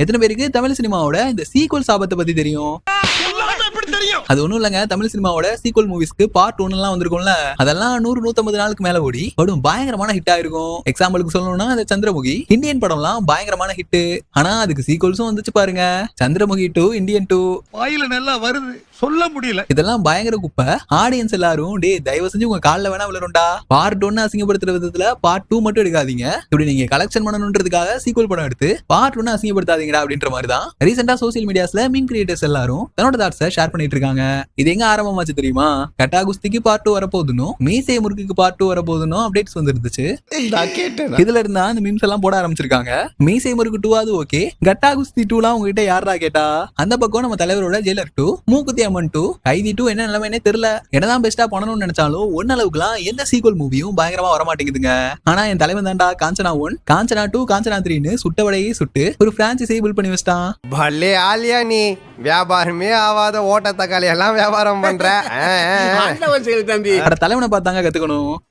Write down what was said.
எத்தனை பேருக்கு தமிழ் சினிமாவோட இந்த சீக்வல் சாபத்தை பத்தி தெரியும்? அது ஒண்ணும் இல்லங்க, தமிழ் சினிமாவோட சீக்வல் மூவிஸ்க்கு பார்ட் 1 எல்லாம் வந்திருக்கும்ல, அதெல்லாம் 100-150 நாளுக்கு மேல ஓடி படம் பயங்கரமான ஹிட் ஆயிருக்கும். எக்ஸாம்பிளுக்கு சொல்லணும்னா அந்த சந்திரமுகி இந்தியன் படம்லாம் பயங்கரமான ஹிட். ஆனா அதுக்கு சீக்வல்ஸும் வந்துச்சு பாருங்க, சந்திரமுகி 2, இந்தியன் 2. வாயில நல்லா வருது, சொல்ல முடியல. இதெல்லாம் பயங்கர குப்பை. ஆடியன்ஸ் எல்லாரும் டே தயவு செஞ்சு உங்க கால்ல வேணா விழுறோம்டா, பார்ட் 1 அசிங்கப்படுத்துற விதத்துல பார்ட் 2 மட்டும் எடுக்காதீங்க. இப்படி நீங்க கலெக்ஷன் பண்ணணும்ன்றதுக்காக சீக்வல் படம் எடுத்து பார்ட் 1 அசிங்கப்படுத்தாதீங்கடா அப்படின்ற மாதிரி தான் ரீசெண்டா சோசியல் மீடியாஸ்ல மீம் கிரியேட்டர்ஸ் எல்லாரும் தன்னோட தாட்ஸை ஷேர் பண்ணிட்டு இருக்காங்க. இது எங்க ஆரம்பமாச்சு தெரியுமா? கட்டா குஸ்திக்கு பார்ட் 2 வரப்போதுன்னு, மீசை முறுக்குக்கு பார்ட் 2 வரப்போதுன்னு அப்டேட்ஸ் வந்துருந்துச்சு. இதுல இருந்தா அந்த மீம்ஸ் எல்லாம் போட ஆரம்பிச்சிருக்காங்க. மீசை முறுக்கு 2 ஓகே, கட்டா குஸ்தி 2லாம் உங்ககிட்ட யாரா கேட்டா? அந்த பக்கம் நம்ம தலைவரோட ஜெயிலர் 2, மூக்குத்தி அம்மன் 2, கைதி 2 என்ன நிலைமைனே தெரியல. என்னதான் பெஸ்டா பண்ணணும்னு நினைச்சாலும் ஒன்ன அளவுக்குலாம் எந்த சீக்வல் மூவியும் பயங்கரமா வர மாட்டேங்குதுங்க. ஆனா என் தலைவன் தாண்டா காஞ்சனா 1, காஞ்சனா 2, காஞ்சனா 3ன்னு சுட்டவடையே சுட்டு ஒரு பிரான்சைஸை பில்ட் பண்ணி வச்சிட்டான். பல்லே ஆலியா நீ, வியாபாரமே ஆவாத ஓட்ட தக்காளி எல்லாம் வியாபாரம் பண்ற. தலைவனை பார்த்தாங்க கத்துக்கணும்.